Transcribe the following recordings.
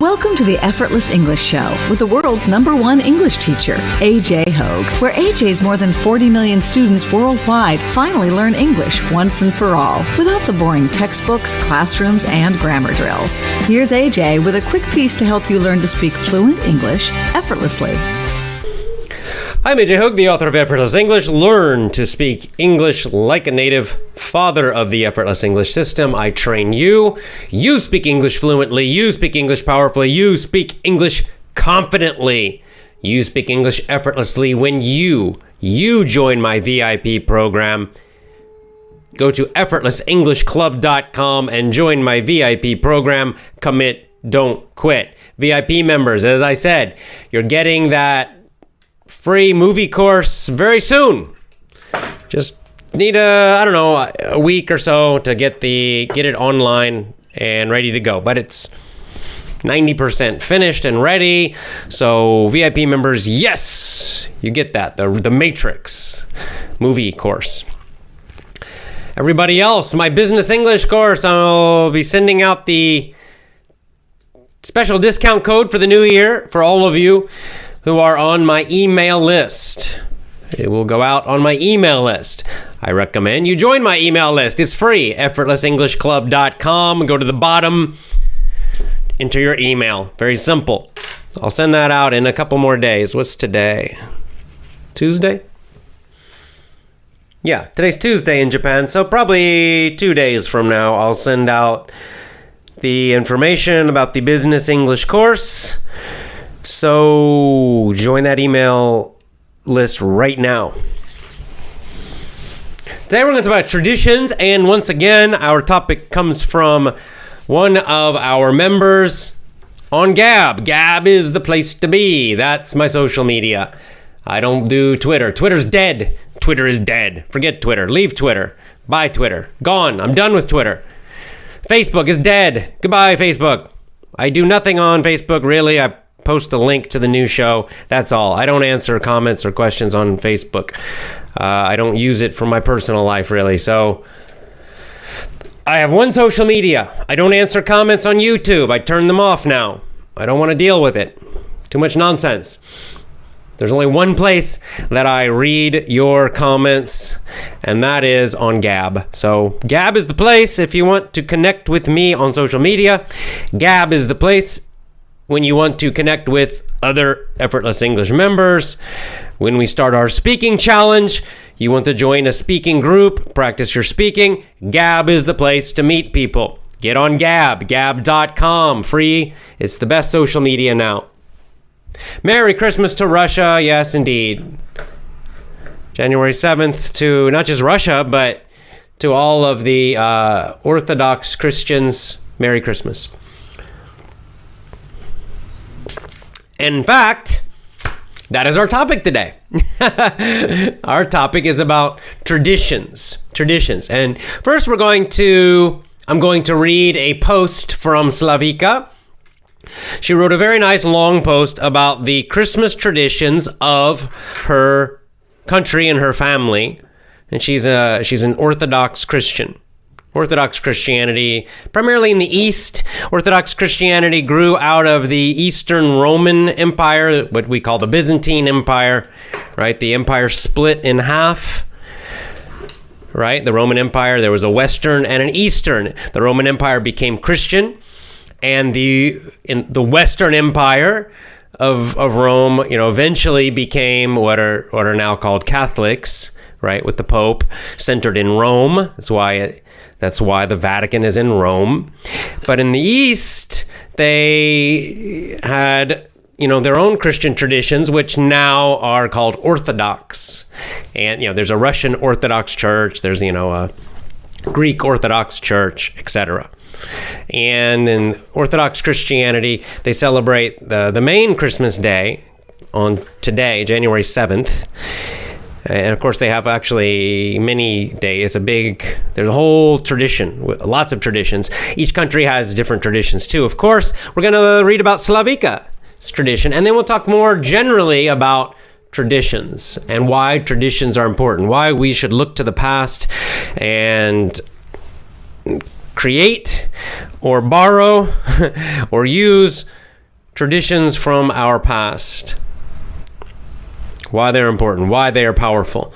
Welcome to the Effortless English Show with the world's #1 English teacher, AJ Hogue, where AJ's more than 40 million students worldwide finally learn English once and for all, without the boring textbooks, classrooms, and grammar drills. Here's AJ with a quick piece to help you learn to speak fluent English effortlessly. I'm AJ Hogue, the author of Effortless English. Learn to speak English like a native. Father of the Effortless English system. I train you. You speak English fluently. You speak English powerfully. You speak English confidently. You speak English effortlessly when you join my VIP program. Go to effortlessenglishclub.com and join my VIP program. Commit, don't quit. VIP members, as I said, you're getting that free movie course very soon. Just need a week or so to get it online and ready to go. But it's 90% finished and ready. So VIP members, yes, you get that. The Matrix movie course. Everybody else, my business English course, I'll be sending out the special discount code for the new year for all of you who are on my email list. It will go out on my email list. I recommend you join my email list. It's free. effortlessenglishclub.com. Go to the bottom, enter your email. Very simple. I'll send that out in a couple more days. What's today? Tuesday? Yeah, today's Tuesday in Japan, so probably 2 days from now I'll send out the information about the business English course. So join that email list right now. Today we're going to talk about traditions, and once again, our topic comes from one of our members on Gab. Gab is the place to be. That's my social media. I don't do Twitter. Twitter's dead. Twitter is dead. Forget Twitter. Leave Twitter. Bye Twitter. Gone. I'm done with Twitter. Facebook is dead. Goodbye, Facebook. I do nothing on Facebook, really. I post a link to the new show. That's all. I don't answer comments or questions on Facebook. I don't use it for my personal life, really. So I have one social media. I don't answer comments on YouTube. I turn them off now. I don't want to deal with it. Too much nonsense. There's only one place that I read your comments, and that is on Gab. So Gab is the place if you want to connect with me on social media. Gab is the place when you want to connect with other Effortless English members. When we start our speaking challenge, you want to join a speaking group, practice your speaking. Gab is the place to meet people. Get on Gab, gab.com, free. It's the best social media now. Merry Christmas to Russia. Yes, indeed. January 7th to not just Russia, but to all of the Orthodox Christians. Merry Christmas. In fact, that is our topic today. Our topic is about traditions. And first I'm going to read a post from Slavika. She wrote a very nice long post about the Christmas traditions of her country and her family. And she's an Orthodox Christian. Orthodox Christianity, primarily in the East. Orthodox Christianity grew out of the Eastern Roman Empire, what we call the Byzantine Empire, right? The empire split in half, right? The Roman Empire, there was a Western and an Eastern. The Roman Empire became Christian, and the Western Empire of Rome, eventually became what are now called Catholics, right? With the Pope centered in Rome. That's why the Vatican is in Rome. But in the East, they had, their own Christian traditions, which now are called Orthodox. And, there's a Russian Orthodox Church, there's, a Greek Orthodox Church, etc. And in Orthodox Christianity, they celebrate the main Christmas day on today, January 7th. And of course, they have actually many days. There's a whole tradition, lots of traditions. Each country has different traditions too. Of course, we're going to read about Slavika's tradition, and then we'll talk more generally about traditions and why traditions are important, why we should look to the past and create or borrow or use traditions from our past. Why they're important, why they are powerful.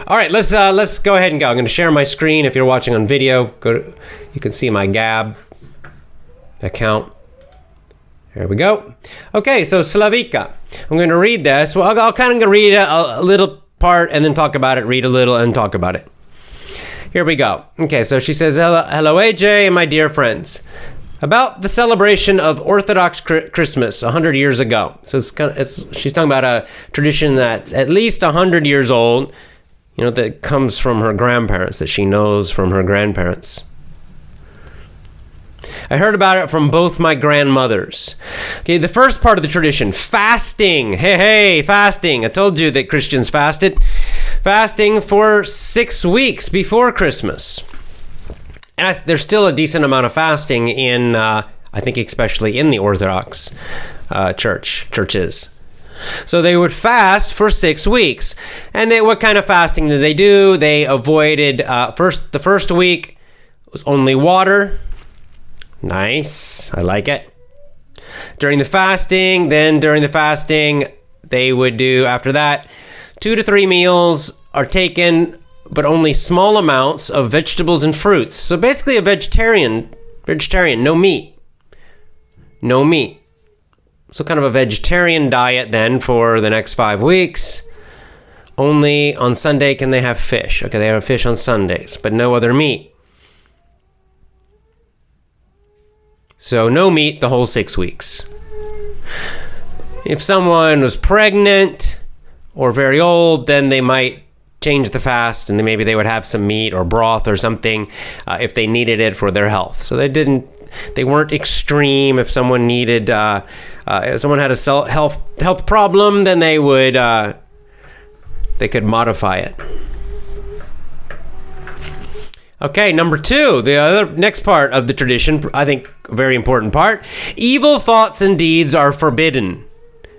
All right, let's go ahead and go. I'm going to share my screen. If you're watching on video, you can see my Gab account. There we go. Okay, so Slavika. I'm going to read this. Well, I'll kind of read a little part and then talk about it, read a little and talk about it. Here we go. Okay, so she says, hello AJ and my dear friends. About the celebration of Orthodox Christmas 100 years ago. So she's talking about a tradition that's at least 100 years old, that comes from her grandparents, that she knows from her grandparents. I heard about it from both my grandmothers. Okay, the first part of the tradition, fasting. Hey, fasting. I told you that Christians fasted. Fasting for 6 weeks before Christmas. And there's still a decent amount of fasting in, I think especially in the Orthodox churches. So they would fast for 6 weeks. And what kind of fasting did they do? They avoided, the first week was only water. Nice. I like it. During the fasting, they would do, after that, 2 to 3 meals are taken, but only small amounts of vegetables and fruits. So basically a vegetarian, no meat. So kind of a vegetarian diet then for the next 5 weeks. Only on Sunday can they have fish. Okay, they have fish on Sundays, but no other meat. So no meat the whole 6 weeks. If someone was pregnant or very old, then they might change the fast and then maybe they would have some meat or broth or something if they needed it for their health. So they weren't extreme. If someone needed, if someone had a health problem, then they could modify it. Okay, number 2, the other next part of the tradition, I think a very important part. Evil thoughts and deeds are forbidden.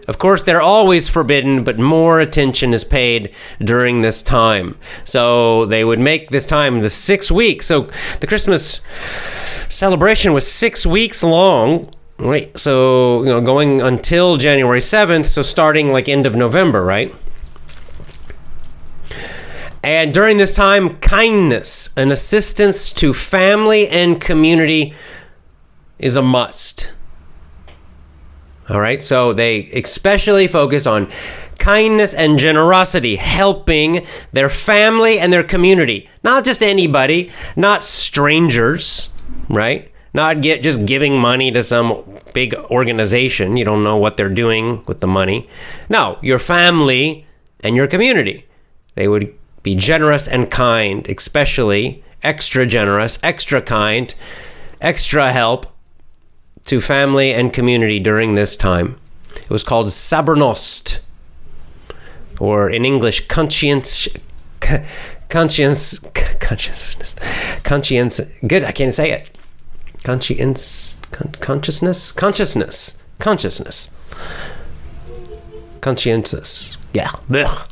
Of course, they're always forbidden, but more attention is paid during this time. So they would make this time the 6 weeks. So the Christmas celebration was 6 weeks long, right? So, going until January 7th, so starting like end of November, right? And during this time, kindness and assistance to family and community is a must. All right, so they especially focus on kindness and generosity, helping their family and their community. Not just anybody, not strangers, right? Not just giving money to some big organization. You don't know what they're doing with the money. No, your family and your community. They would be generous and kind, especially extra generous, extra kind, extra help to family and community during this time. It was called Sabernost, or in English, conscience. Good, I can't say it. Conscientious. Yeah. Ugh.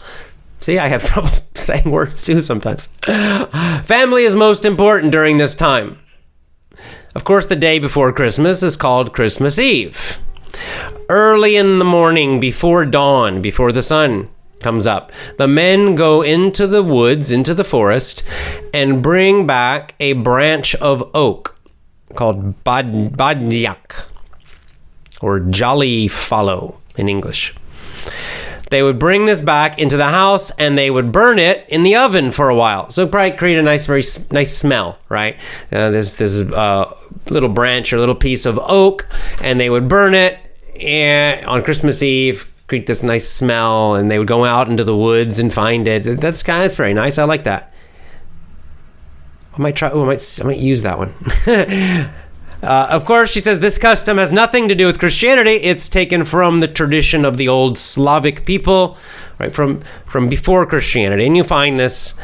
See, I have trouble saying words too sometimes. Family is most important during this time. Of course, the day before Christmas is called Christmas Eve. Early in the morning, before dawn, before the sun comes up, the men go into the woods, into the forest, and bring back a branch of oak called badyak, or jolly fallow in English. They would bring this back into the house and they would burn it in the oven for a while. So probably create a very nice smell, right? This little branch or little piece of oak, and they would burn it on Christmas Eve, create this nice smell, and they would go out into the woods and find it. That's very nice. I like that. I might use that one. Of course, she says this custom has nothing to do with Christianity. It's taken from the tradition of the old Slavic people, right, from before Christianity. And you find this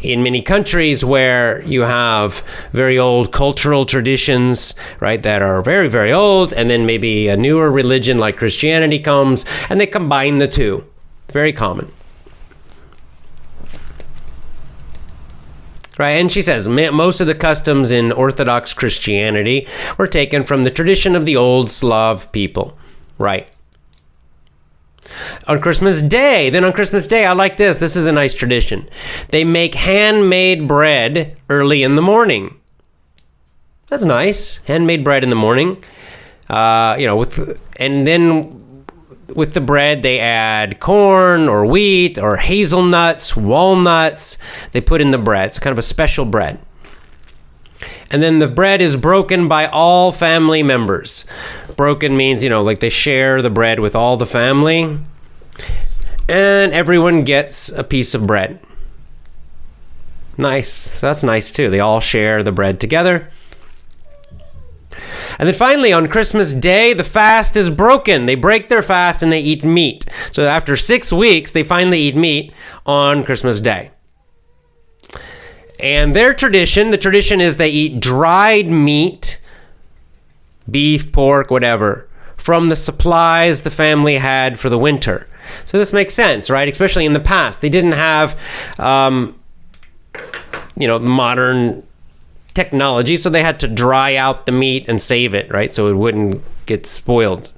in many countries where you have very old cultural traditions, right, that are very, very old, and then maybe a newer religion like Christianity comes, and they combine the two. Very common. Right, and she says most of the customs in Orthodox Christianity were taken from the tradition of the old Slav people. Right. On Christmas Day, I like this. This is a nice tradition. They make handmade bread early in the morning. That's nice. Handmade bread in the morning. With the bread, they add corn or wheat or hazelnuts, walnuts. They put in the bread. It's kind of a special bread. And then the bread is broken by all family members. Broken means, like they share the bread with all the family. And everyone gets a piece of bread. Nice. That's nice too. They all share the bread together. And then finally, on Christmas Day, the fast is broken. They break their fast and they eat meat. So after 6 weeks, they finally eat meat on Christmas Day. And the tradition is they eat dried meat, beef, pork, whatever, from the supplies the family had for the winter. So this makes sense, right? Especially in the past. They didn't have, modern technology, so they had to dry out the meat and save it, right? So it wouldn't get spoiled.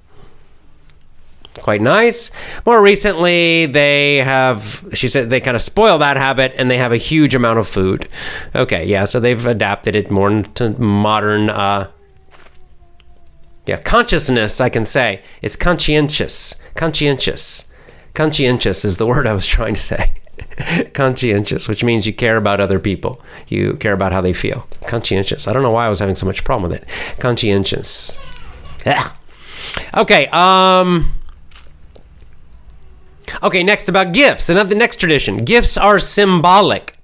Quite nice. More recently, she said they kind of spoil that habit and they have a huge amount of food. Okay, yeah, so they've adapted it more to modern, consciousness, I can say. It's conscientious. Conscientious is the word I was trying to say. Conscientious, which means you care about other people. You care about how they feel. Conscientious. I don't know why I was having so much problem with it. Conscientious. Okay. Okay, next about gifts. The next tradition. Gifts are symbolic.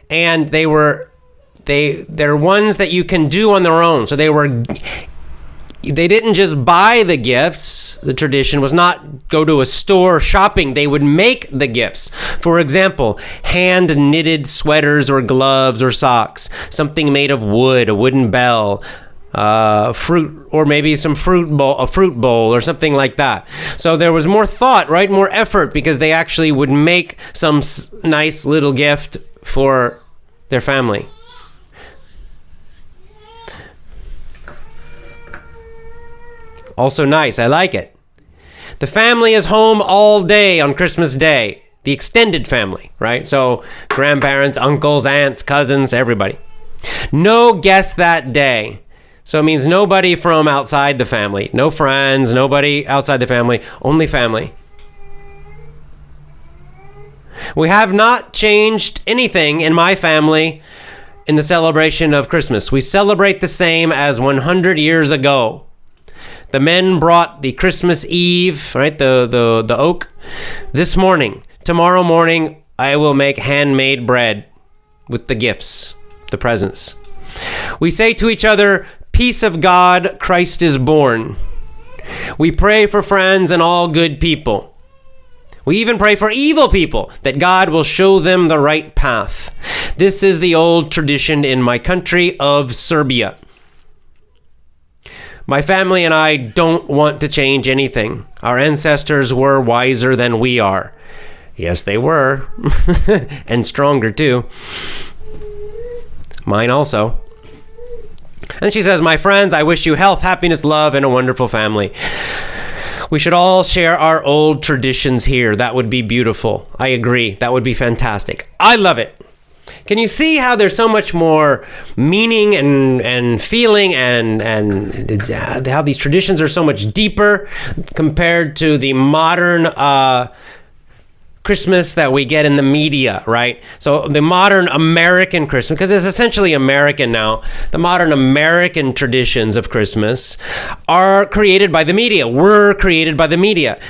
And they're ones that you can do on their own. So they didn't just buy the gifts. The tradition was not go to a store shopping. They would make the gifts. For example, hand-knitted sweaters or gloves or socks, something made of wood, a wooden bell, fruit, or maybe a fruit bowl or something like that. So there was more thought, right? More effort, because they actually would make some nice little gift for their family. Also nice. I like it. The family is home all day on Christmas Day. The extended family, right? So grandparents, uncles, aunts, cousins, everybody. No guests that day. So it means nobody from outside the family. No friends, nobody outside the family. Only family. We have not changed anything in my family in the celebration of Christmas. We celebrate the same as 100 years ago. The men brought the Christmas Eve, right, the oak, this morning. Tomorrow morning, I will make handmade bread with the gifts, the presents. We say to each other, peace of God, Christ is born. We pray for friends and all good people. We even pray for evil people, that God will show them the right path. This is the old tradition in my country of Serbia. My family and I don't want to change anything. Our ancestors were wiser than we are. Yes, they were. And stronger too. Mine also. And she says, my friends, I wish you health, happiness, love, and a wonderful family. We should all share our old traditions here. That would be beautiful. I agree. That would be fantastic. I love it. Can you see how there's so much more meaning and feeling and how these traditions are so much deeper compared to the modern Christmas that we get in the media, right? So the modern American Christmas, because it's essentially American now, the modern American traditions of Christmas are created by the media. Were created by the media.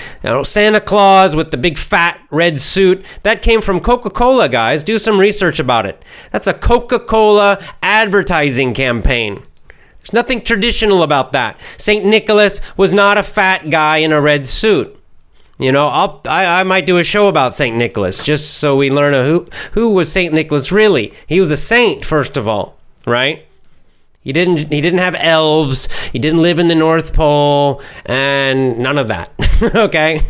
Santa Claus with the big fat red suit, that came from Coca-Cola, guys. Do some research about it. That's a Coca-Cola advertising campaign. There's nothing traditional about that. St. Nicholas was not a fat guy in a red suit. I might do a show about St. Nicholas just so we learn who was St. Nicholas really. He was a saint, first of all, right? He didn't have elves. He didn't live in the North Pole and none of that. Okay?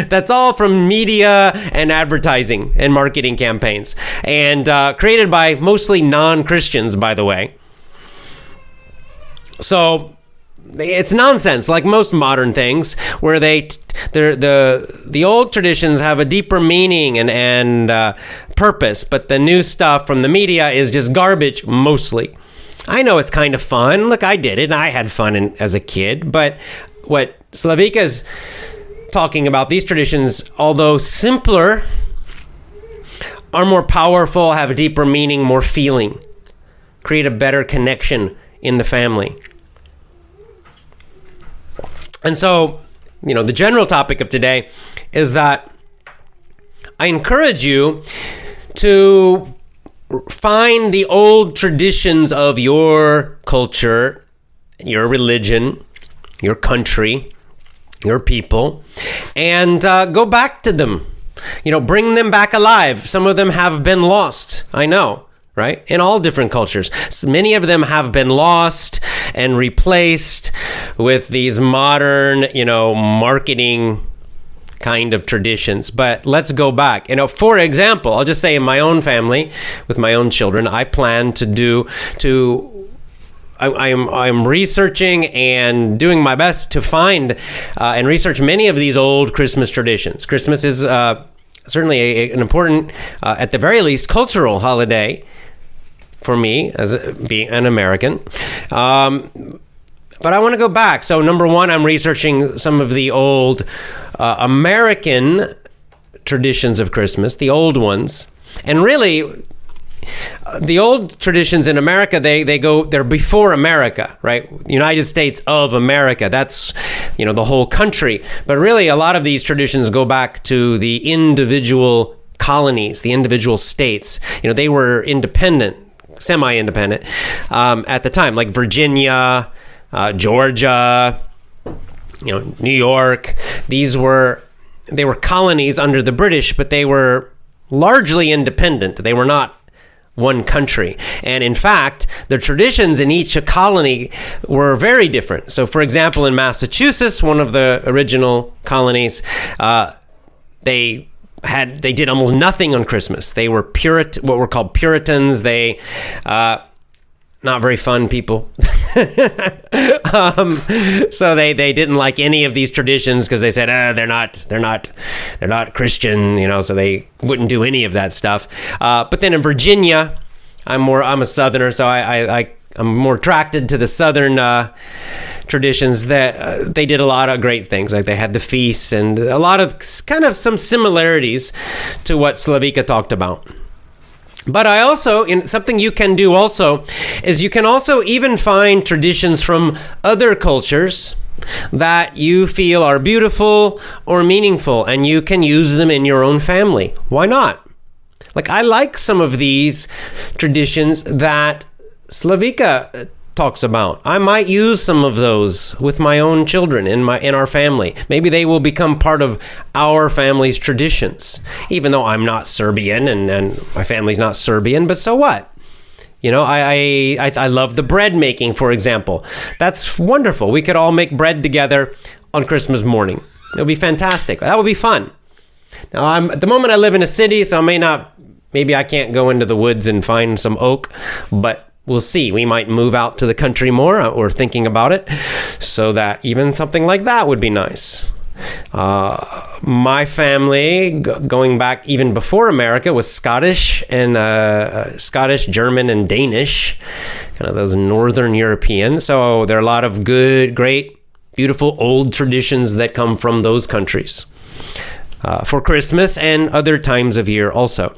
That's all from media and advertising and marketing campaigns, and created by mostly non-Christians, by the way. So it's nonsense, like most modern things, where the old traditions have a deeper meaning and purpose, but the new stuff from the media is just garbage, mostly. I know it's kind of fun. Look, I did it, and I had fun as a kid, but what Slavika is talking about, these traditions, although simpler, are more powerful, have a deeper meaning, more feeling, create a better connection in the family. And so, the general topic of today is that I encourage you to find the old traditions of your culture, your religion, your country, your people, and go back to them. Bring them back alive. Some of them have been lost, I know, right? In all different cultures. So many of them have been lost and replaced with these modern, marketing kind of traditions. But let's go back. For example, I'll just say in my own family, with my own children, I plan I'm researching and doing my best to find and research many of these old Christmas traditions. Christmas is certainly an important, at the very least, cultural holiday for me as being an American. But I want to go back. So number one, I'm researching some of the old American traditions of Christmas, the old ones. And really, the old traditions in America, they're before America, right? United States of America. That's, the whole country. But really, a lot of these traditions go back to the individual colonies, the individual states. They were independent, semi-independent at the time, like Virginia, Georgia, New York. They were colonies under the British, but they were largely independent. They were not one country. And in fact, the traditions in each colony were very different. So for example, in Massachusetts, one of the original colonies, they did almost nothing on Christmas. They were what were called Puritans. They not very fun people. So they didn't like any of these traditions because they said they're not Christian, so they wouldn't do any of that stuff. But then in Virginia, I'm a Southerner, so I'm more attracted to the Southern traditions. That they did a lot of great things, like they had the feasts and a lot of kind of some similarities to what Slavika talked about. But something you can do also is you can also even find traditions from other cultures that you feel are beautiful or meaningful, and you can use them in your own family. Why not? Like, I like some of these traditions that Slavika talks about. I might use some of those with my own children in our family. Maybe they will become part of our family's traditions, even though I'm not Serbian and my family's not Serbian, but so what? I love the bread making, for example. That's wonderful. We could all make bread together on Christmas morning. It would be fantastic. That would be fun. Now, at the moment I live in a city, so maybe I can't go into the woods and find some oak, but we'll see. We might move out to the country more. We're thinking about it, so that even something like that would be nice. My family, going back even before America, was Scottish, German, and Danish, kind of those Northern European. So there are a lot of good, great, beautiful old traditions that come from those countries for Christmas and other times of year also.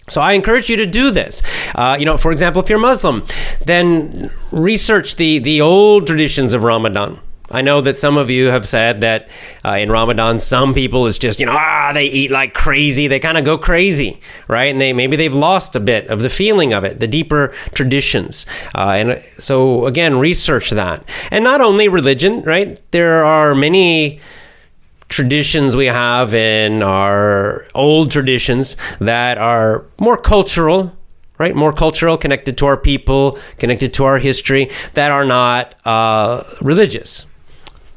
So I encourage you to do this. For example, if you're Muslim, then research the old traditions of Ramadan. I know that some of you have said that in Ramadan, some people is just, they eat like crazy. They kind of go crazy, right? And maybe they've lost a bit of the feeling of it, the deeper traditions. And so again, research that. And not only religion, right? There are many traditions we have in our old traditions that are more cultural, right? More cultural, connected to our people, connected to our history, that are not religious.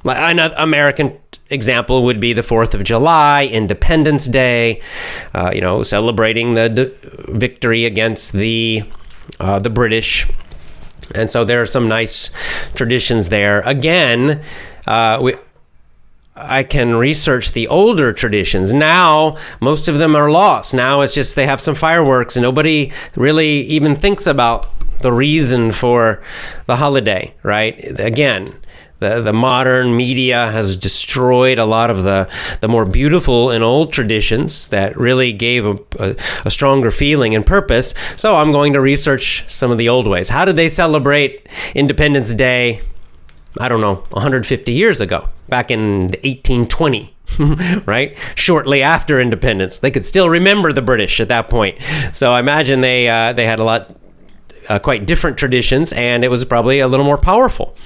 Like American example would be the 4th of July, Independence Day, celebrating the victory against the British. And so there are some nice traditions there. Again, I can research the older traditions. Now, most of them are lost. Now it's just they have some fireworks and nobody really even thinks about the reason for the holiday, right? Again, the modern media has destroyed a lot of the more beautiful and old traditions that really gave a stronger feeling and purpose. So I'm going to research some of the old ways. How did they celebrate Independence Day, I don't know, 150 years ago, back in 1820, right? Shortly after independence. They could still remember the British at that point. So I imagine they had a lot, quite different traditions, and it was probably a little more powerful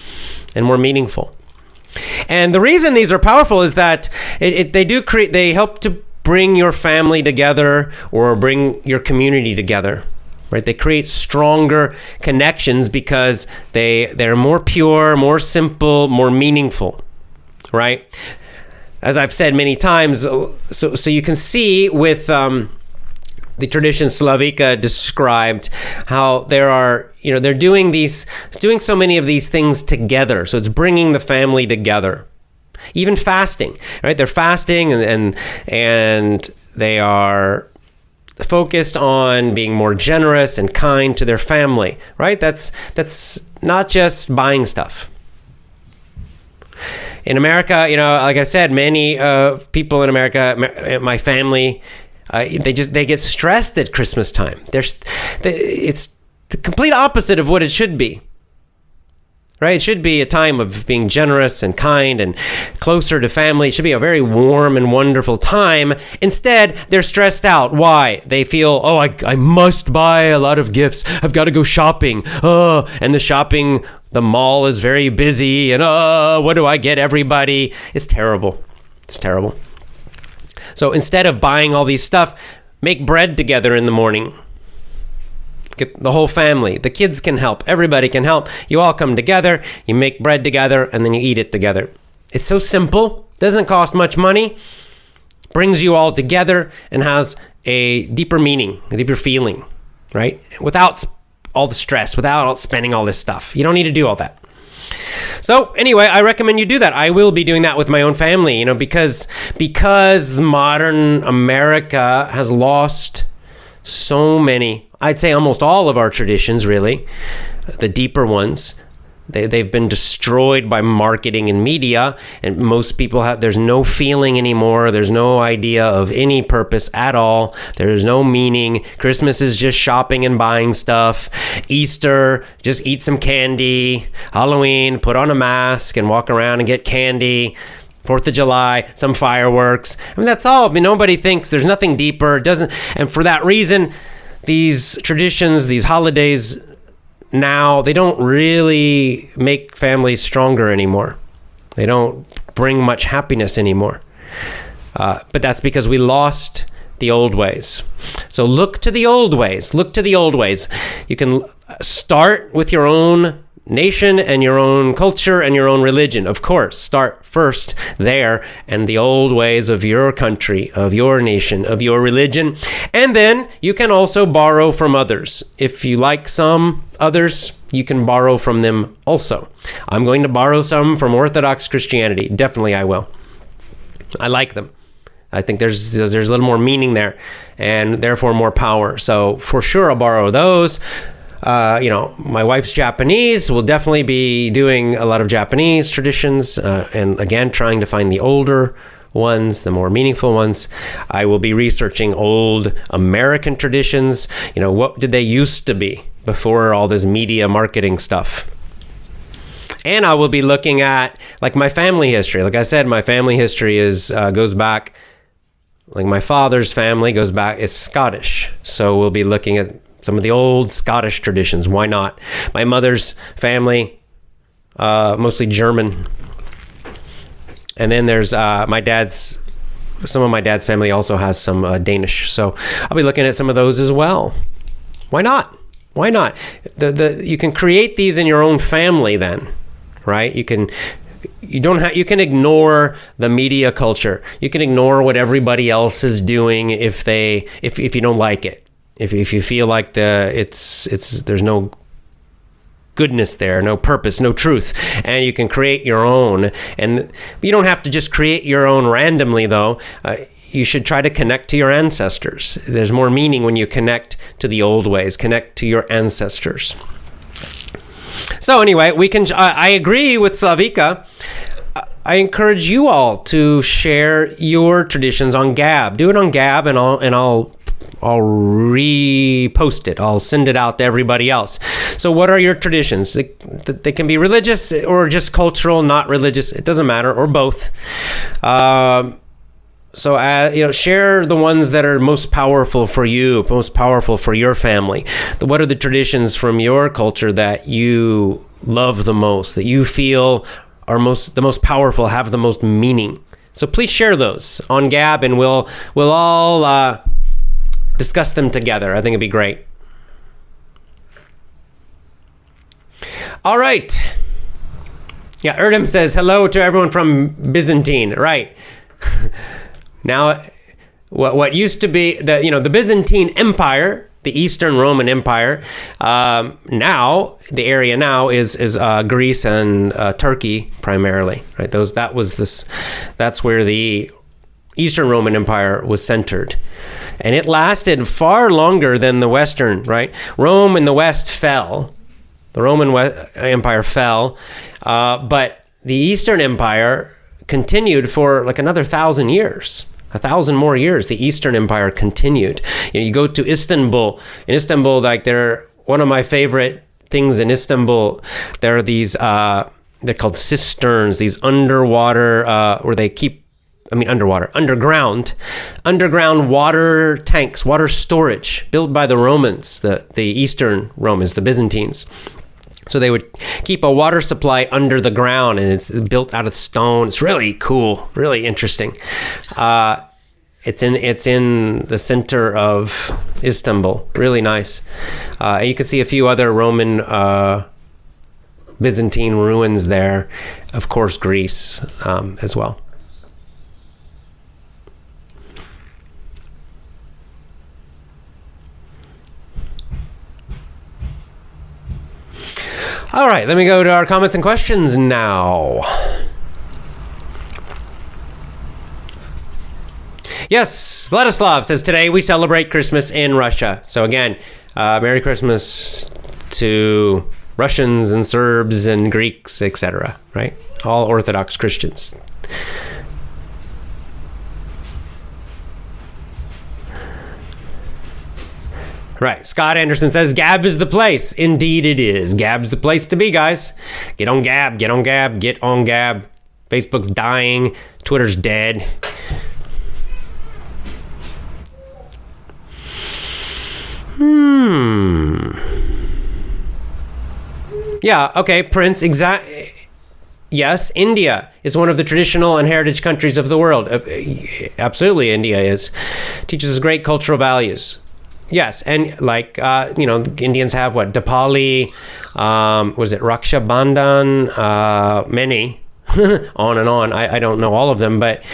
and more meaningful. And the reason these are powerful is that they help to bring your family together or bring your community together. Right? They create stronger connections because they're more pure, more simple, more meaningful, right? As I've said many times, so you can see with the tradition Slavica described how they're doing so many of these things together. So it's bringing the family together. Even fasting, right? They're fasting and they are focused on being more generous and kind to their family, right? That's not just buying stuff. In America, like I said, many people in America, my family, they get stressed at Christmas time. It's the complete opposite of what it should be. Right? It should be a time of being generous and kind and closer to family. It should be a very warm and wonderful time. Instead, they're stressed out. Why? They feel, I must buy a lot of gifts. I've got to go shopping. And the mall is very busy. And what do I get everybody? It's terrible. It's terrible. So instead of buying all these stuff, make bread together in the morning. Get the whole family. The kids can help. Everybody can help. You all come together. You make bread together, and then you eat it together. It's so simple. Doesn't cost much money. Brings you all together and has a deeper meaning, a deeper feeling, right? Without all the stress, without spending all this stuff. You don't need to do all that. So anyway, I recommend you do that. I will be doing that with my own family, because modern America has lost so many, I'd say almost all of our traditions, really, the deeper ones. They've been destroyed by marketing and media, and most people there's no feeling anymore. There's no idea of any purpose at all. There's no meaning. Christmas is just shopping and buying stuff. Easter, just eat some candy. Halloween, put on a mask and walk around and get candy. 4th of July, some fireworks. That's all. Nobody thinks there's nothing deeper. And for that reason, these traditions, these holidays, now they don't really make families stronger anymore. They don't bring much happiness anymore. But that's because we lost the old ways. So look to the old ways. Look to the old ways. You can start with your own nation and your own culture and your own religion. Of course, start first there and the old ways of your country, of your nation, of your religion. And then you can also borrow from others. If you like some others, you can borrow from them also. I'm going to borrow some from Orthodox Christianity. Definitely I will. I like them. I think there's a little more meaning there and therefore more power. So for sure I'll borrow those. My wife's Japanese. We'll definitely be doing a lot of Japanese traditions, and again, trying to find the older ones, the more meaningful ones. I will be researching old American traditions. What did they used to be before all this media marketing stuff? And I will be looking at my family history. Like I said, my family history goes back. My father's family is Scottish, so we'll be looking at some of the old Scottish traditions. Why not? My mother's family, mostly German. And then there's some of my dad's family also has some Danish. So I'll be looking at some of those as well. Why not? Why not? You can create these in your own family then, right? You can you can ignore the media culture. You can ignore what everybody else is doing if you don't like it. If you feel like there's no goodness there, no purpose, no truth, and you can create your own. And you don't have to just create your own randomly, though. You should try to connect to your ancestors. There's more meaning when you connect to the old ways, connect to your ancestors. So anyway, I agree with Slavika. I encourage you all to share your traditions on Gab. Do it on Gab, and I'll repost it. I'll send it out to everybody else. So what are your traditions? They can be religious or just cultural, not religious. It doesn't matter, or both. So share the ones that are most powerful for you, most powerful for your family. What are the traditions from your culture that you love the most, that you feel are the most powerful, have the most meaning? So please share those on Gab, and we'll all discuss them together. I think it'd be great. All right. Yeah, Erdem says hello to everyone from Byzantine. Right. Now, what used to be the Byzantine Empire, the Eastern Roman Empire, now the area now is Greece and Turkey primarily. Right. That's where the Eastern Roman Empire was centered. And it lasted far longer than the Western, right? Rome in the West fell. The Roman Empire fell. But the Eastern Empire continued for like another 1,000 years. 1,000 more years, the Eastern Empire continued. You go to Istanbul. In Istanbul, one of my favorite things in Istanbul, there are these, they're called cisterns, these underwater, where they keep, underground water tanks, water storage built by the Romans, the Eastern Romans, the Byzantines. So they would keep a water supply under the ground, and it's built out of stone. It's really cool, really interesting. It's in the center of Istanbul. Really nice. You can see a few other Roman Byzantine ruins there. Of course, Greece as well. All right, let me go to our comments and questions now. Yes, Vladislav says, today we celebrate Christmas in Russia. So again, Merry Christmas to Russians and Serbs and Greeks, etc., right? All Orthodox Christians. Right. Scott Anderson says, Gab is the place. Indeed it is. Gab's the place to be, guys. Get on Gab, get on Gab, get on Gab. Facebook's dying. Twitter's dead. Yeah, okay, Prince, yes, India is one of the traditional and heritage countries of the world. Absolutely, India is. Teaches us great cultural values. Yes, and like, Indians have what? Dipali, Raksha Bandhan, many, on and on. I don't know all of them, but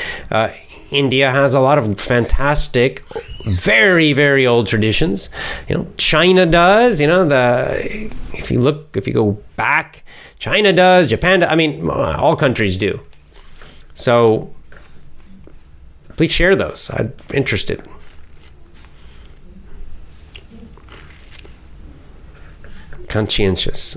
India has a lot of fantastic, very, very old traditions. China does, if you go back, China does, Japan does, all countries do. So please share those. I'm interested. Conscientious.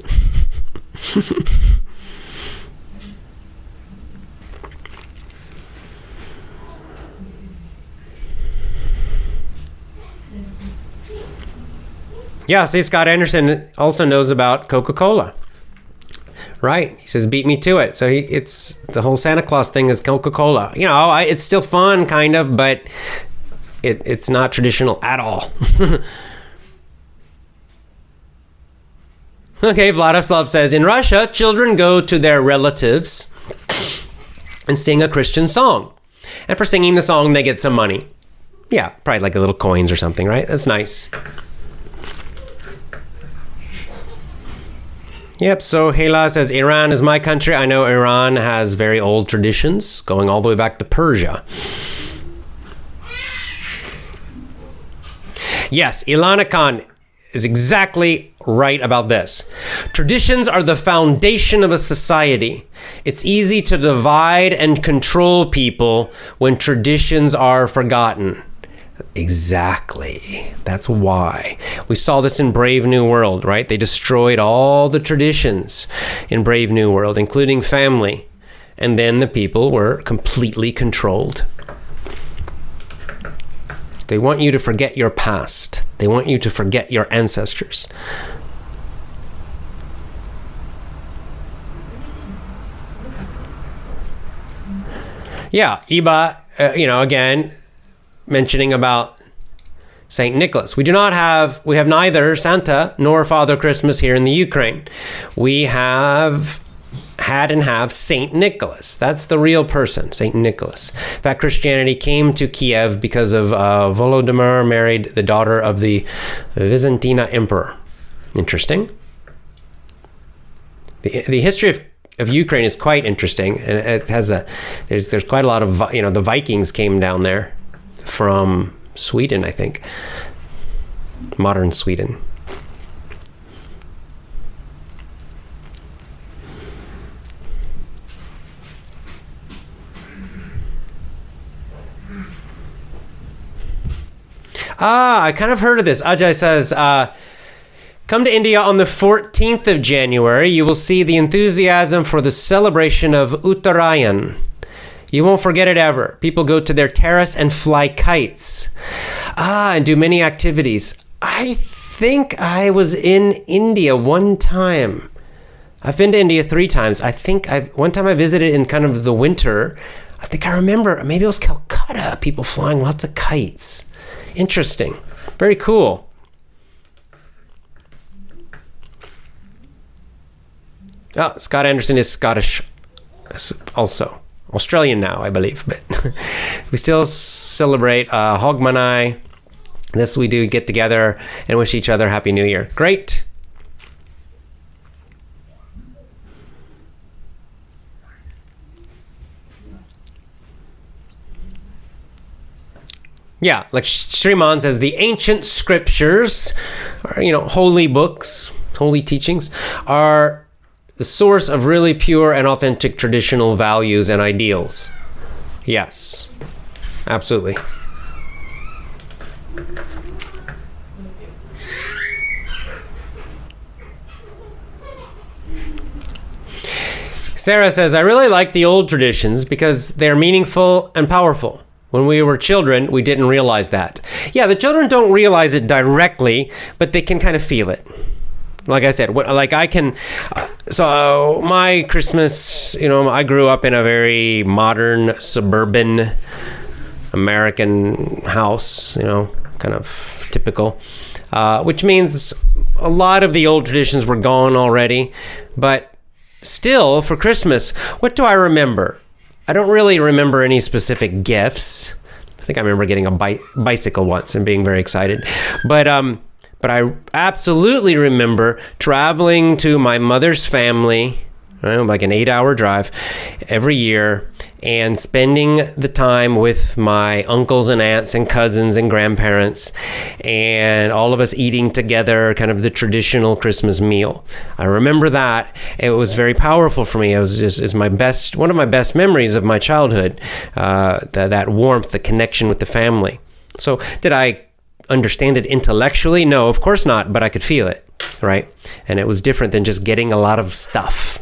Yeah, see, Scott Anderson also knows about Coca-Cola. Right. He says, beat me to it. So it's the whole Santa Claus thing is Coca-Cola. It's still fun, kind of, but it's not traditional at all. Okay, Vladislav says, in Russia, children go to their relatives and sing a Christian song. And for singing the song, they get some money. Yeah, probably like a little coins or something, right? That's nice. Yep, so Hela says, Iran is my country. I know Iran has very old traditions, going all the way back to Persia. Yes, Ilana Khan is exactly right about this. Traditions are the foundation of a society. It's easy to divide and control people when traditions are forgotten. Exactly. That's why. We saw this in Brave New World, right? They destroyed all the traditions in Brave New World, including family. And then the people were completely controlled. They want you to forget your past. They want you to forget your ancestors. Yeah, Iba, again, mentioning about St. Nicholas. We have neither Santa nor Father Christmas here in the Ukraine. We have had and have St. Nicholas. That's the real person, St. Nicholas. In fact, Christianity came to Kiev because of Volodymyr married the daughter of the Byzantine emperor. Interesting. The history of Ukraine is quite interesting, and it has there's quite a lot of, the Vikings came down there from Sweden, I think. Modern Sweden. I kind of heard of this. Ajay says, come to India on the 14th of January. You will see the enthusiasm for the celebration of Uttarayan. You won't forget it ever. People go to their terrace and fly kites. And do many activities. I think I was in India one time. I've been to India 3 times. One time I visited in kind of the winter. I think I remember, maybe it was Calcutta, people flying lots of kites. Interesting. Very cool. Oh, Scott Anderson is Scottish also. Australian now, I believe. But we still celebrate Hogmanay. This we do, get together and wish each other Happy New Year. Great. Yeah, like Sriman says, the ancient scriptures, holy books, holy teachings, are the source of really pure and authentic traditional values and ideals. Yes, absolutely. Sarah says, I really like the old traditions because they're meaningful and powerful. When we were children, we didn't realize that. Yeah, the children don't realize it directly, but they can kind of feel it. Like I said, so my Christmas, I grew up in a very modern, suburban American house, kind of typical, which means a lot of the old traditions were gone already. But still, for Christmas, what do I remember? I don't really remember any specific gifts. I think I remember getting a bicycle once and being very excited. But I absolutely remember traveling to my mother's family, like an 8-hour drive every year, and spending the time with my uncles and aunts and cousins and grandparents, and all of us eating together, kind of the traditional Christmas meal. I remember that. It was very powerful for me. It was one of my best memories of my childhood, that warmth, the connection with the family. So did I understand it intellectually? No, of course not, but I could feel it, right? And it was different than just getting a lot of stuff.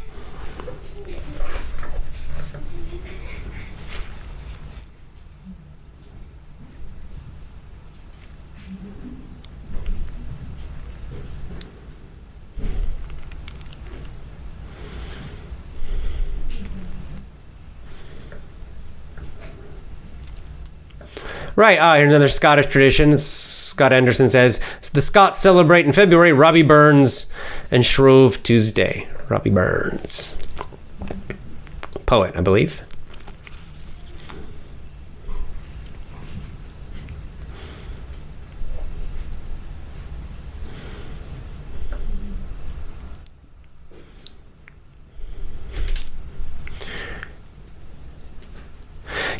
Right, here's another Scottish tradition. Scott Anderson says, the Scots celebrate in February Robbie Burns and Shrove Tuesday. Robbie Burns. Poet, I believe.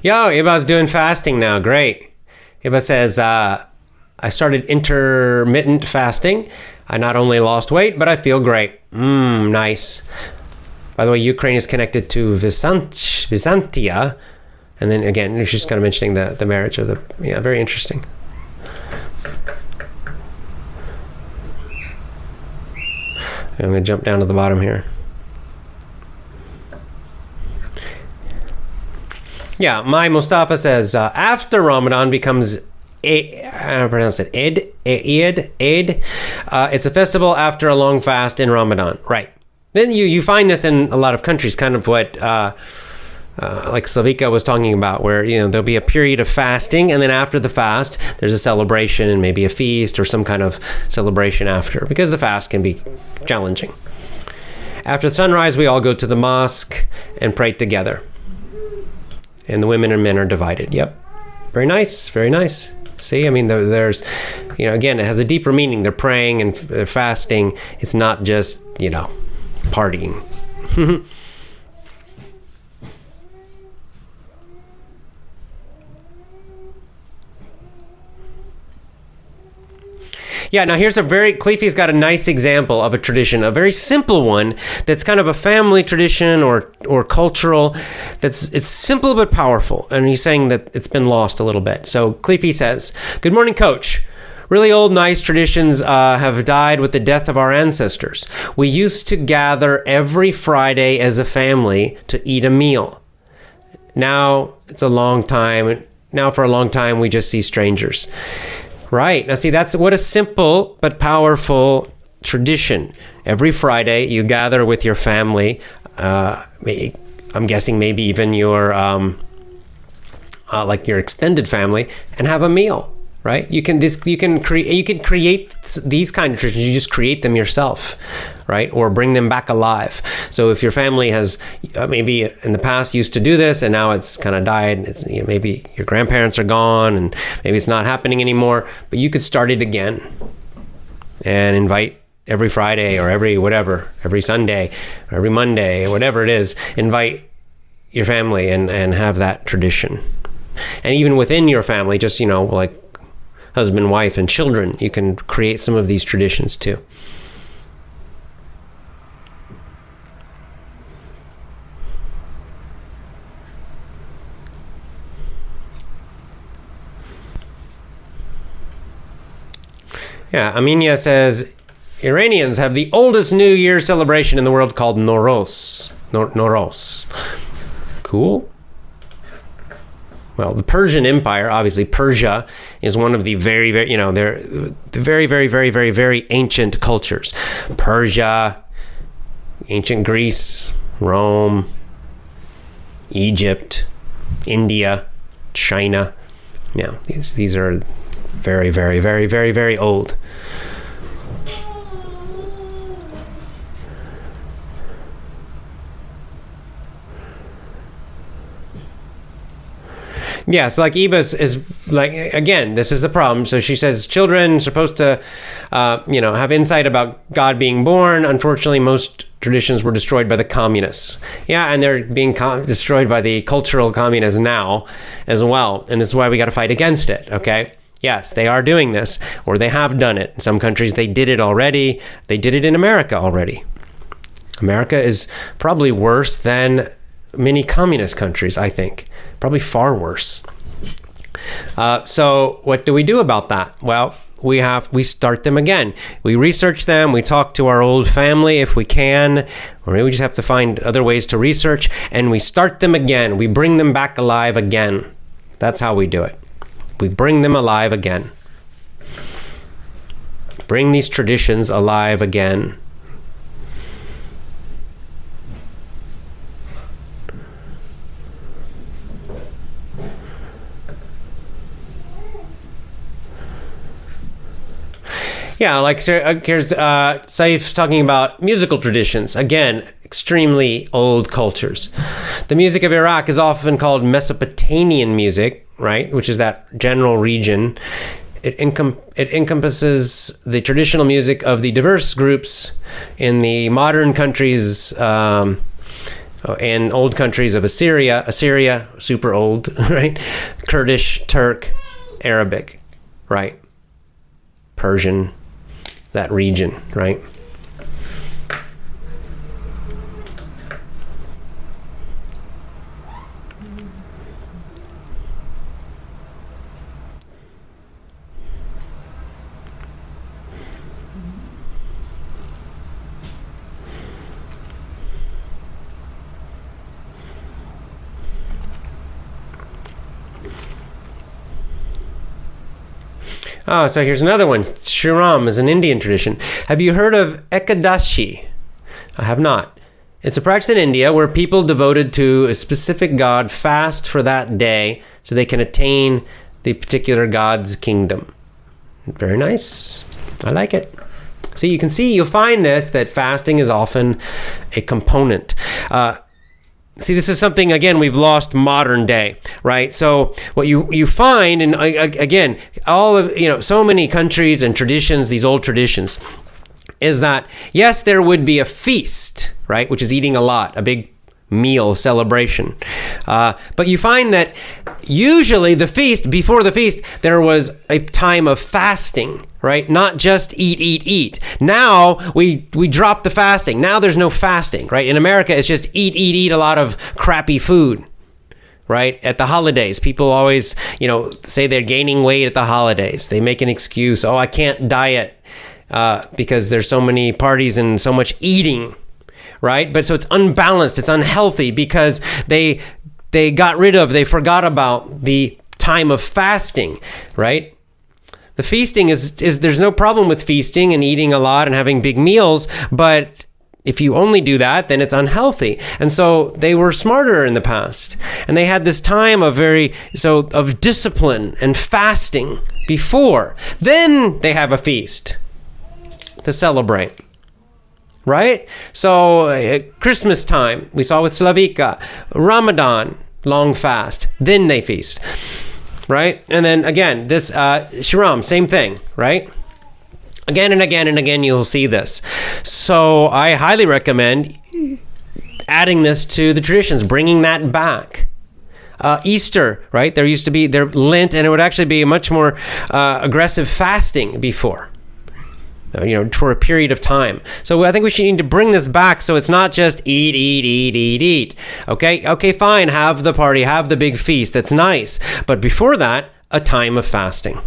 Yo, Iba's doing fasting now. Great. Iba says, I started intermittent fasting. I not only lost weight, but I feel great. Nice. By the way, Ukraine is connected to Byzantia. And then again, she's kind of mentioning the marriage of the... Yeah, very interesting. I'm going to jump down to the bottom here. Yeah, my Mustafa says, after Ramadan becomes... I don't pronounce it. Eid. It's a festival after a long fast in Ramadan. Right. Then you find this in a lot of countries, kind of what... like Slavika was talking about, where there'll be a period of fasting, and then after the fast, there's a celebration and maybe a feast or some kind of celebration after, because the fast can be challenging. After sunrise, we all go to the mosque and pray together, and the women and men are divided. Yep, very nice, very nice. See, I mean, there's, again, it has a deeper meaning. They're praying and they're fasting. It's not just partying. Yeah, now here's Cleefy's got a nice example of a tradition, a very simple one that's kind of a family tradition or cultural. It's simple but powerful, and he's saying that it's been lost a little bit. So Cleefy says, "Good morning, Coach. Really old, nice traditions have died with the death of our ancestors. We used to gather every Friday as a family to eat a meal. Now it's a long time. Now for a long time we just see strangers." Right. Now, see, that's what a simple but powerful tradition. Every Friday, you gather with your family. I'm guessing maybe even your like your extended family, and have a meal. Right. You can create these kind of traditions. You just create them yourself, right? Or bring them back alive. So if your family has maybe in the past used to do this, and now it's kind of died. It's, maybe your grandparents are gone, and maybe it's not happening anymore. But you could start it again, and invite every Friday or every Sunday or every Monday or whatever it is. Invite your family and have that tradition. And even within your family, just like husband, wife, and children, you can create some of these traditions too. Yeah, Aminia says, Iranians have the oldest New Year celebration in the world called Nowruz. Nowruz. Cool. Well, the Persian Empire, obviously Persia is one of the very, very, they're the very, very, very, very, very ancient cultures. Persia, ancient Greece, Rome, Egypt, India, China. Yeah, these are very, very, very, very, very old. Yeah, so like Iba's is like, again, this is the problem. So she says children supposed to, have insight about God being born. Unfortunately, most traditions were destroyed by the communists. Yeah, and they're being destroyed by the cultural communists now as well. And this is why we got to fight against it, okay? Yes, they are doing this, or they have done it. In some countries, they did it already. They did it in America already. America is probably worse than many communist countries, I think. Probably far worse. So what do we do about that? Well, we start them again. We research them. We talk to our old family if we can, or maybe we just have to find other ways to research, and we start them again. We bring them back alive again. That's how we do it. We bring them alive again. Bring these traditions alive again. Yeah, like here's Saif talking about musical traditions. Again, extremely old cultures. The music of Iraq is often called Mesopotamian music, right? Which is that general region. It encompasses the traditional music of the diverse groups in the modern countries and old countries of Assyria, super old, right? Kurdish, Turk, Arabic, right? Persian, that region, right? Oh, so here's another one. Shriram is an Indian tradition. Have you heard of Ekadashi? I have not. It's a practice in India where people devoted to a specific god fast for that day so they can attain the particular god's kingdom. Very nice. I like it. So you'll find this, that fasting is often a component. See, this is something, again, we've lost modern day, right? So what you find, and again, all of, so many countries and traditions, these old traditions, is that, yes, there would be a feast, right? Which is eating a lot, a big meal celebration. But you find that usually before the feast, there was a time of fasting, right? Not just eat. Now we drop the fasting. Now there's no fasting, right? In America, it's just eat a lot of crappy food, right? At the holidays, people always, say they're gaining weight at the holidays. They make an excuse. Oh, I can't diet because there's so many parties and so much eating. Right? But so it's unbalanced, it's unhealthy because they forgot about the time of fasting, right? The feasting is there's no problem with feasting and eating a lot and having big meals, but if you only do that, then it's unhealthy. And so they were smarter in the past. And they had this time of discipline and fasting before. Then they have a feast to celebrate. Right? So Christmas time, we saw with Slavika, Ramadan, long fast, then they feast, right? And then again, this Shriram, same thing, right? Again and again and again, you'll see this. So I highly recommend adding this to the traditions, bringing that back. Easter, right? There used to be Lent, and it would actually be a much more aggressive fasting before. For a period of time. So I think we should need to bring this back so it's not just eat. Okay, fine, have the party, have the big feast. That's nice. But before that, a time of fasting.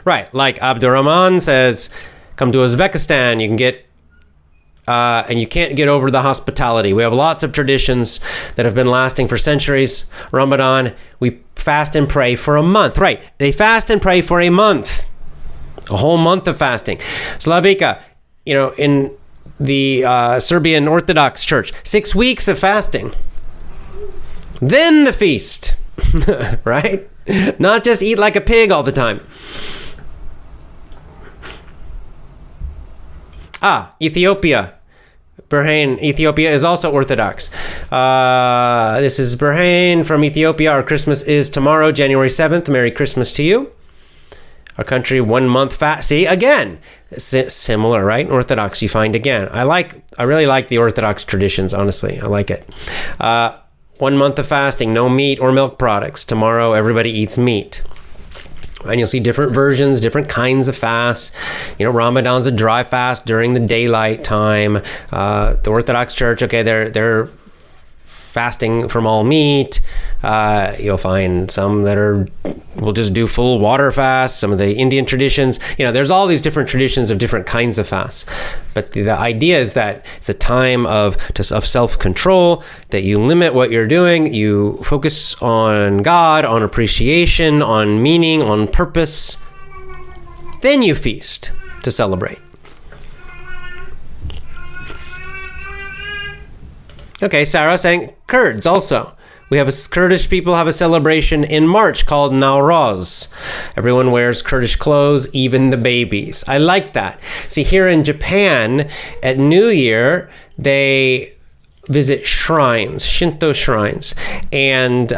Right, like Abdurrahman says, come to Uzbekistan, you can get and you can't get over the hospitality. We have lots of traditions that have been lasting for centuries. Ramadan, we fast and pray for a month. Right, they fast and pray for a month. A whole month of fasting. Slavika, in the Serbian Orthodox Church, 6 weeks of fasting. Then the feast, right? Not just eat like a pig all the time. Ethiopia. Bahrain, Ethiopia is also Orthodox. This is Bahrain from Ethiopia. Our Christmas is tomorrow, January 7th. Merry Christmas to you. Our country, 1 month fast. See, again, similar, right? Orthodox, you find again. I really like the Orthodox traditions, honestly. I like it. 1 month of fasting, no meat or milk products. Tomorrow, everybody eats meat. And you'll see different versions, different kinds of fasts. Ramadan's a dry fast during the daylight time. The Orthodox Church, okay, they're fasting from all meat. You'll find some that will just do full water fast. Some of the Indian traditions, there's all these different traditions of different kinds of fasts. But the idea is that it's a time of self-control, that you limit what you're doing. You focus on God, on appreciation, on meaning, on purpose. Then you feast to celebrate. Okay, Sarah saying Kurds also. Kurdish people have a celebration in March called Nowruz. Everyone wears Kurdish clothes, even the babies. I like that. See, here in Japan, at New Year, they visit shrines, Shinto shrines, and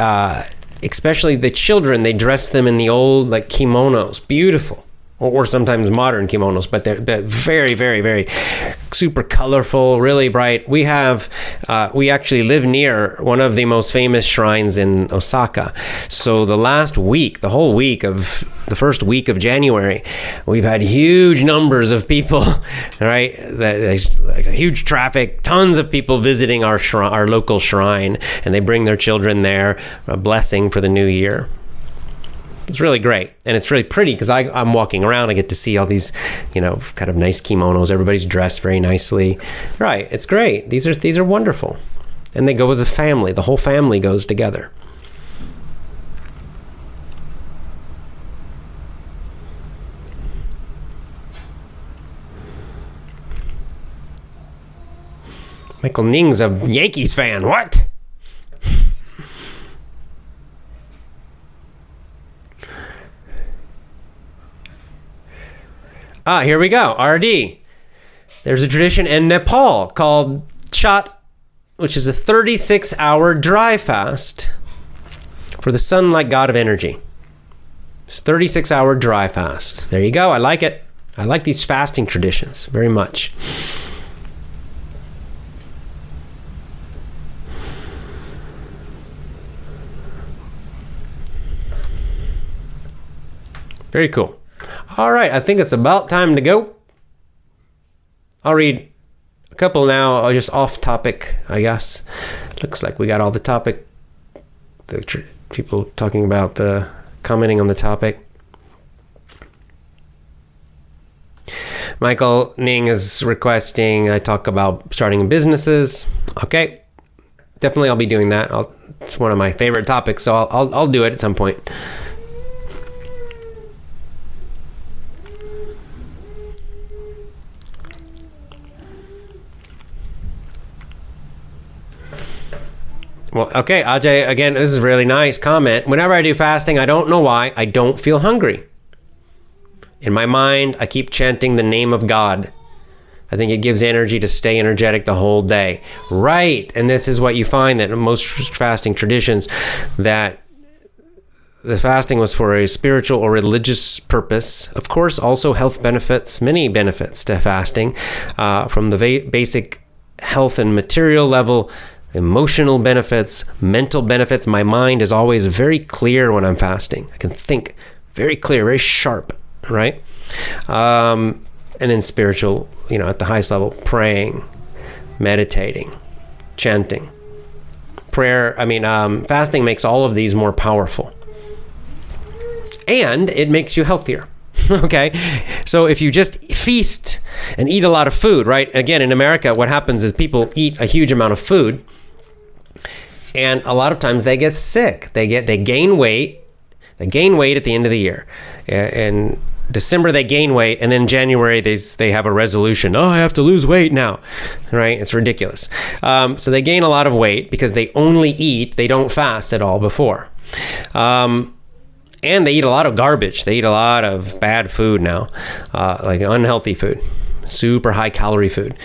especially the children, they dress them in the old like kimonos, beautiful, or sometimes modern kimonos, but they're very, very, very super colorful, really bright. We actually live near one of the most famous shrines in Osaka. So the whole week of the first week of January, we've had huge numbers of people, right? There's like a huge traffic, tons of people visiting our local shrine, and they bring their children there, a blessing for the new year. It's really great, and it's really pretty because I'm walking around. I get to see all these, kind of nice kimonos. Everybody's dressed very nicely. Right, it's great. These are wonderful, and they go as a family. The whole family goes together. Michael Ning's a Yankees fan. What? Here we go. RD. There's a tradition in Nepal called Chat, which is a 36-hour dry fast for the sun-like god of energy. It's 36-hour dry fast. There you go. I like it. I like these fasting traditions very much. Very cool. All right, I think it's about time to go. I'll read a couple now, just off topic, I guess. Looks like we got all the topic, people talking about commenting on the topic. Michael Ning is requesting I talk about starting businesses. Okay, definitely I'll be doing that. It's one of my favorite topics, so I'll do it at some point. Well, okay, Ajay, again, this is a really nice comment. Whenever I do fasting, I don't know why, I don't feel hungry. In my mind, I keep chanting the name of God. I think it gives energy to stay energetic the whole day. Right, and this is what you find that in most fasting traditions, that the fasting was for a spiritual or religious purpose. Of course, also health benefits, many benefits to fasting, from the basic health and material level, emotional benefits, mental benefits. My mind is always very clear when I'm fasting. I can think very clear, very sharp, right? And then spiritual, at the highest level, praying, meditating, chanting. Fasting makes all of these more powerful. And it makes you healthier. Okay, so if you just feast and eat a lot of food, right? Again, in America, what happens is people eat a huge amount of food, and a lot of times they get sick. They gain weight. They gain weight at the end of the year. In December they gain weight, and then January they have a resolution. Oh, I have to lose weight now, right? It's ridiculous. So they gain a lot of weight because they only eat. They don't fast at all before. And they eat a lot of garbage. They eat a lot of bad food now, like unhealthy food, super high calorie food.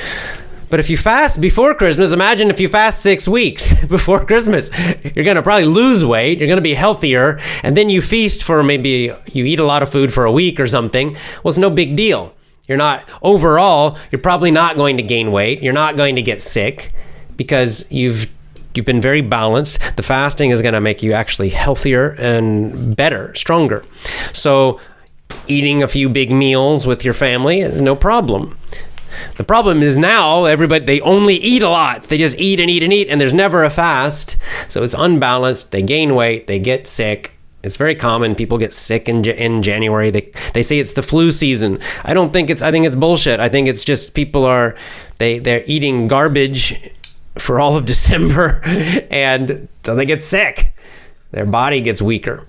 But if you fast before Christmas, imagine if you fast 6 weeks before Christmas, you're going to probably lose weight. You're going to be healthier. And then you feast for you eat a lot of food for a week or something. Well, it's no big deal. You're probably not going to gain weight. You're not going to get sick because you've been very balanced. The fasting is going to make you actually healthier and better, stronger. So eating a few big meals with your family is no problem. The problem is now they only eat a lot. They just eat and eat and eat, and there's never a fast. So it's unbalanced. They gain weight. They get sick. It's very common. People get sick in January. They say it's the flu season. I think it's bullshit. I think it's just people they're eating garbage for all of December, and so they get sick. Their body gets weaker.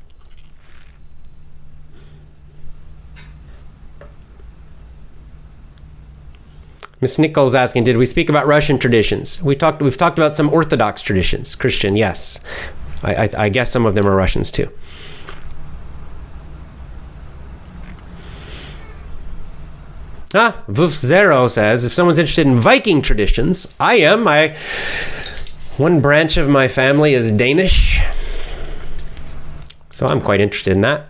Miss Nichols asking, did we speak about Russian traditions? We've talked about some Orthodox traditions, Christian, yes. I guess some of them are Russians too. Vuf Zero says, if someone's interested in Viking traditions, I am. One branch of my family is Danish. So I'm quite interested in that.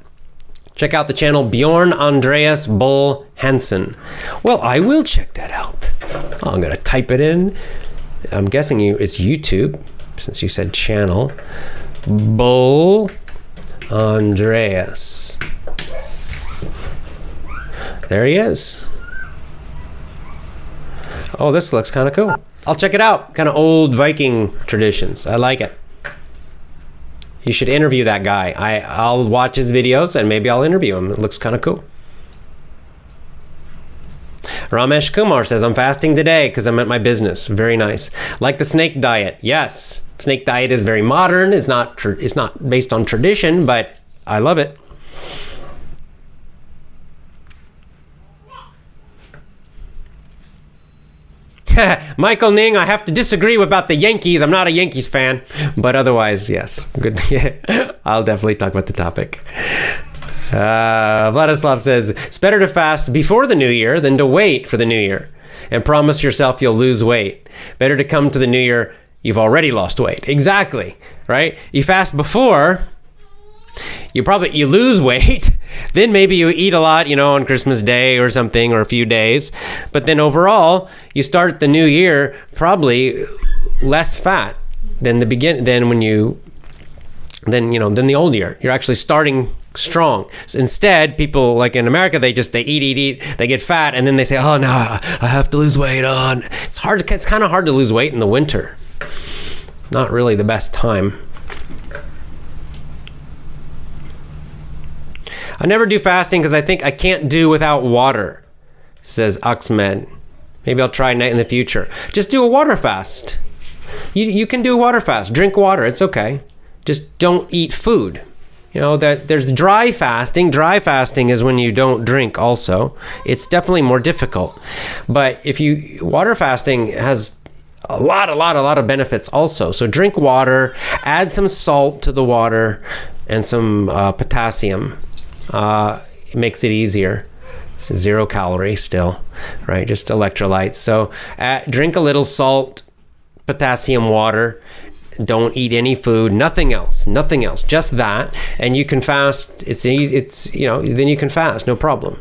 Check out the channel Bjorn Andreas Bull Hansen. Well, I will check that out. I'm going to type it in. I'm guessing it's YouTube, since you said channel. Bull Andreas. There he is. Oh, this looks kind of cool. I'll check it out. Kind of old Viking traditions. I like it. You should interview that guy. I'll watch his videos and maybe I'll interview him. It looks kind of cool. Ramesh Kumar says, I'm fasting today because I'm at my business. Very nice. Like the snake diet. Yes. Snake diet is very modern. It's not based on tradition, but I love it. Michael Ning, I have to disagree about the Yankees. I'm not a Yankees fan, but otherwise, yes. Good. I'll definitely talk about the topic. Vladislav says, it's better to fast before the new year than to wait for the new year and promise yourself you'll lose weight. Better to come to the new year, you've already lost weight. Exactly, right? You fast before, you lose weight, then maybe you eat a lot, on Christmas Day or something, or a few days, but then overall, you start the new year probably less fat than the old year. You're actually starting strong. So instead, people like in America, they eat, they get fat, and then they say, oh no, I have to lose weight. It's kind of hard to lose weight in the winter. Not really the best time. I never do fasting because I think I can't do without water, says Oxmed. Maybe I'll try it in the future. Just do a water fast. You can do a water fast. Drink water. It's okay. Just don't eat food. That there's dry fasting. Dry fasting is when you don't drink also. It's definitely more difficult. But water fasting has a lot of benefits also. So drink water, add some salt to the water and some potassium. It makes it easier. It's 0 calorie still, right? Just electrolytes. So drink a little salt, potassium water. Don't eat any food, nothing else, just that. And you can fast. It's easy. Then you can fast, no problem.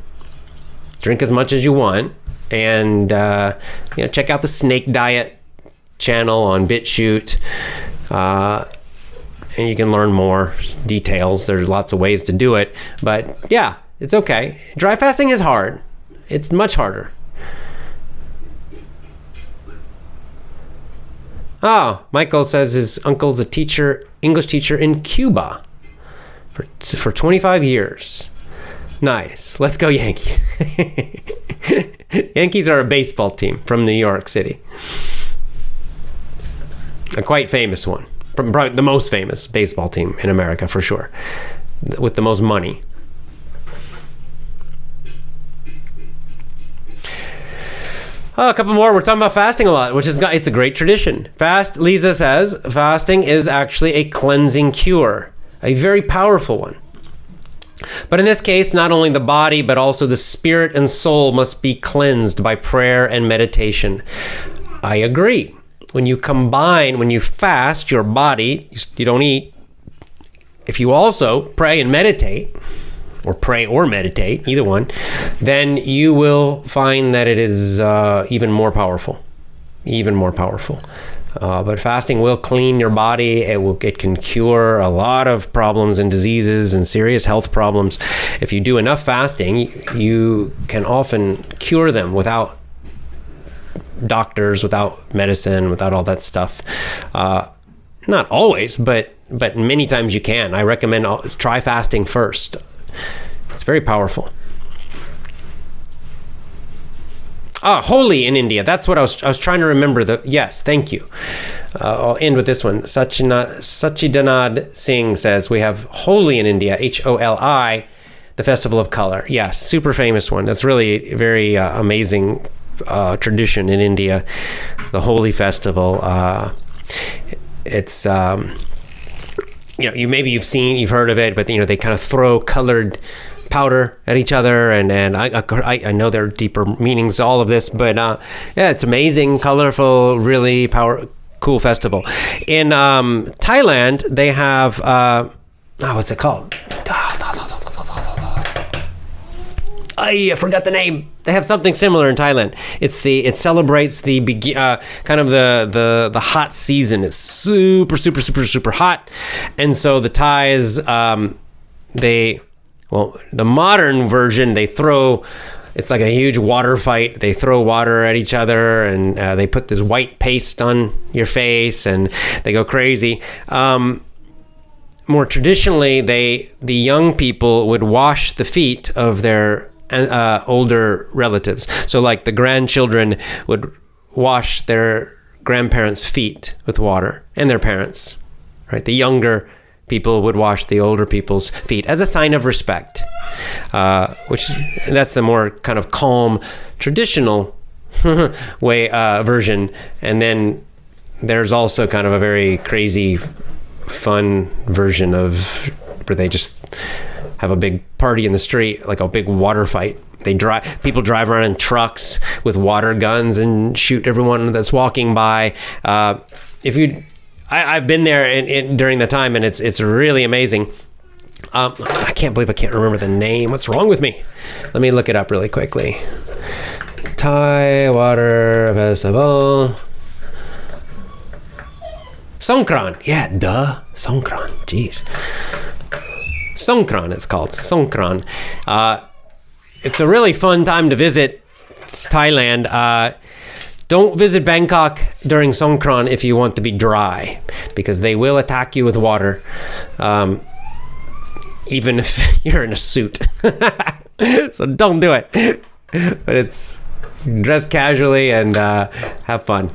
Drink as much as you want. And, check out the Snake Diet channel on BitChute. And you can learn more details. There's lots of ways to do it. But yeah, it's okay. Dry fasting is hard. It's much harder. Oh, Michael says his uncle's a English teacher in Cuba for 25 years. Nice. Let's go Yankees. Yankees are a baseball team from New York City. A quite famous one. Probably the most famous baseball team in America, for sure, with the most money. A couple more. We're talking about fasting a lot, it's a great tradition. Lisa says, fasting is actually a cleansing cure, a very powerful one. But in this case, not only the body, but also the spirit and soul must be cleansed by prayer and meditation. I agree. When you fast your body, you don't eat. If you also pray and meditate, or pray or meditate, either one, then you will find that it is even more powerful. But fasting will clean your body. It can cure a lot of problems and diseases and serious health problems. If you do enough fasting, you can often cure them without doctors, without medicine, without all that stuff. Not always, but many times you can. I recommend try fasting first. It's very powerful. Holi in India. That's what I was trying to remember. Yes, thank you. I'll end with this one. Sachidanand Singh says, we have Holi in India, Holi, the Festival of Color. Yes, super famous one. That's really a very amazing tradition in India, the Holi festival. It's you've heard of it, but they kind of throw colored powder at each other, and I know there are deeper meanings to all of this, but it's amazing, colorful, really cool festival. In Thailand, they have what's it called? I forgot the name. They have something similar in Thailand. It celebrates the kind of the hot season. It's super, super, super, super hot, and so the Thais the modern version, they throw. It's like a huge water fight. They throw water at each other, and they put this white paste on your face, and they go crazy. More traditionally, the young people would wash the feet of their older relatives. So like the grandchildren would wash their grandparents' feet with water, and their parents, right? The younger people would wash the older people's feet as a sign of respect, which that's the more kind of calm, traditional way version. And then there's also kind of a very crazy, fun version of where they just have a big party in the street, like a big water fight. People drive around in trucks with water guns and shoot everyone that's walking by. I've been there during the time, and it's really amazing. I can't believe I can't remember the name. What's wrong with me? Let me look it up really quickly. Thai Water Festival. Songkran. Yeah, duh. Songkran. Jeez. Songkran, it's called. Songkran. It's a really fun time to visit Thailand. Don't visit Bangkok during Songkran if you want to be dry, because they will attack you with water, even if you're in a suit. So don't do it. But it's dress casually and have fun.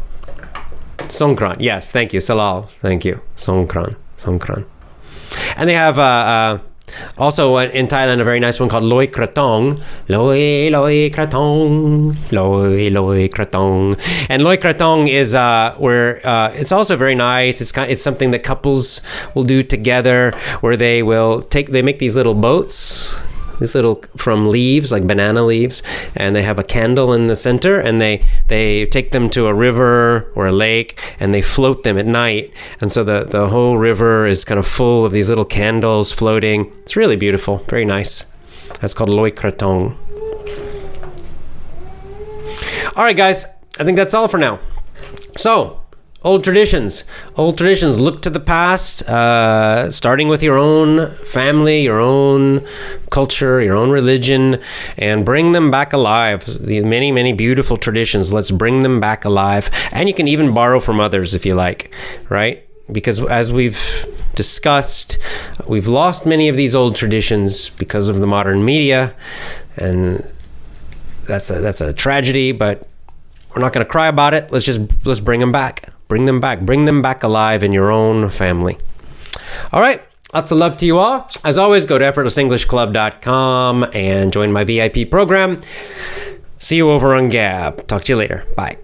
Songkran. Yes, thank you. Salal. Thank you. Songkran. And they have also in Thailand a very nice one called Loi Kratong. Loi Kratong. Loi Kratong. And Loi Kratong is where it's also very nice. It's something that couples will do together, where they make these little boats, from leaves, like banana leaves, and they have a candle in the center, and they take them to a river or a lake, and they float them at night, and so the whole river is kind of full of these little candles floating. It's really beautiful, very nice. That's called Loi Kratong. All right, guys, I think that's all for now. So, old traditions. Look to the past, starting with your own family, your own culture, your own religion, and bring them back alive. The many, many beautiful traditions, let's bring them back alive. And you can even borrow from others if you like, right? Because as we've discussed, we've lost many of these old traditions because of the modern media, and that's a tragedy, but we're not going to cry about it. Let's bring them back. Bring them back alive in your own family. All right. Lots of love to you all. As always, go to effortlessenglishclub.com and join my VIP program. See you over on Gab. Talk to you later. Bye.